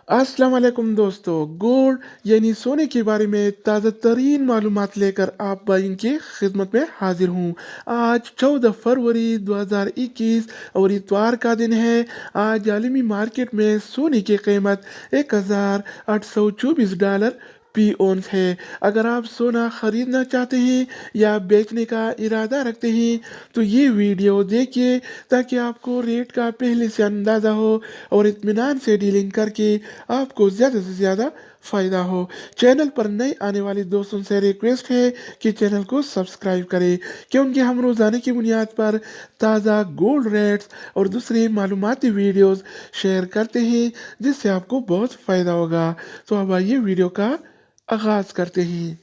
अस्सलाम वालेकुम दोस्तों। गोल्ड यानी सोने के बारे में ताज़ा तरीन मालूमात लेकर आप भाई की खिदमत में हाजिर हूँ। आज 14 फरवरी 2021 और इतवार का दिन है। आज आलमी मार्केट में सोने की कीमत $1824 पी ओंस है। अगर आप सोना खरीदना चाहते हैं या बेचने का इरादा रखते हैं तो ये वीडियो देखिए ताकि आपको रेट का पहले से अंदाज़ा हो और इत्मीनान से डीलिंग करके आपको ज़्यादा से ज़्यादा फ़ायदा हो। चैनल पर नए आने वाले दोस्तों से रिक्वेस्ट है कि चैनल को सब्सक्राइब करें, क्योंकि हम रोज़ाना की बुनियाद पर ताज़ा गोल्ड रेट्स और दूसरी मालूमाती वीडियोस शेयर करते हैं जिससे आपको बहुत फ़ायदा होगा। तो अब आइए वीडियो का आगाज़ करते हैं।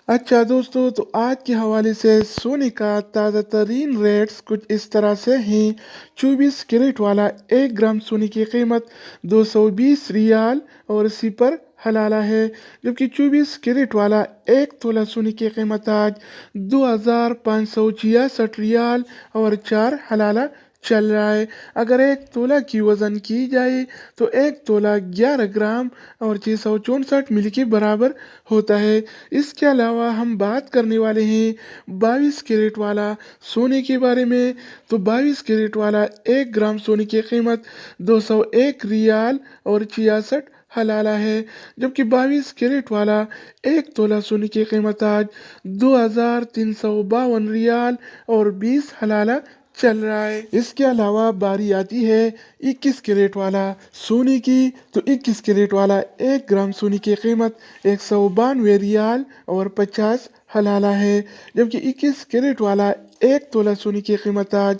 अच्छा दोस्तों, तो आज के हवाले से सोने का ताज़ा तरीन रेट्स कुछ इस तरह से हैं। 24 कैरेट वाला 1 ग्राम सोने की कीमत 220 रियाल और सिपर हलाला है, जबकि 24 कैरेट वाला 1 तोला सोने की कीमत आज 2566 रियाल और 4 हलाला चल रहा है। अगर 1 तोला की वज़न की जाए तो 1 तोला 11 ग्राम और 664 मिली के बराबर होता है। इसके अलावा हम बात करने वाले हैं 22 कैरेट वाला सोने के बारे में। तो 22 कैरेट वाला 1 ग्राम सोने की कीमत 201 रियाल और 66 हलाला है, जबकि 22 कैरेट वाला 1 तोला सोने की कीमत आज 2352 रियाल और 20 हलाला चल रहा है। इसके अलावा बारी आती है 21 कैरेट वाला सोने की। तो 21 कैरेट वाला 1 ग्राम सोने की कीमत 192 रियाल और 50 हलाला है, जबकि 21 कैरेट वाला 1 तोला सोने की कीमत आज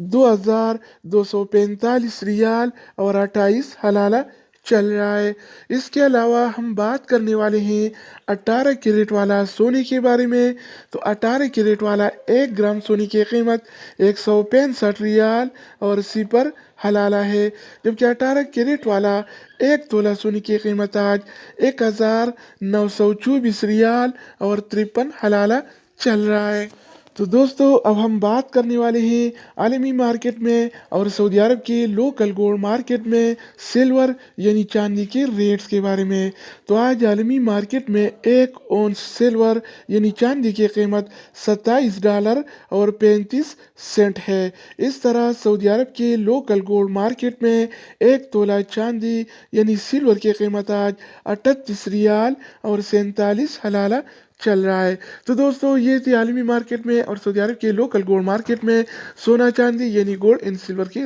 2245 रियाल और 28 हलाला चल रहा है। इसके अलावा हम बात करने वाले हैं 18 कैरेट वाला सोने के बारे में। तो 18 कैरेट वाला 1 ग्राम सोने की कीमत 165 रियाल और सिपर हलाला है, जबकि 18 कैरेट वाला 1 तोला सोने की कीमत आज 1924 रियाल और 53 हलाला चल रहा है। तो दोस्तों, अब हम बात करने वाले हैं आलमी मार्केट में और सऊदी अरब के लोकल गोल्ड मार्केट में सिल्वर यानी चांदी के रेट्स के बारे में। तो आज आलमी मार्केट में 1 औंस सिल्वर यानी चांदी की कीमत $27 और 35 सेंट है। इस तरह सऊदी अरब के लोकल गोल्ड मार्केट में 1 तोला चांदी यानी सिल्वर की कीमत आज 38 रियाल और 47 हलाला चल रहा है। तो दोस्तों, ये थी आलमी मार्केट में और सऊदी अरब के लोकल गोल्ड मार्केट में सोना चांदी यानी गोल्ड एंड सिल्वर की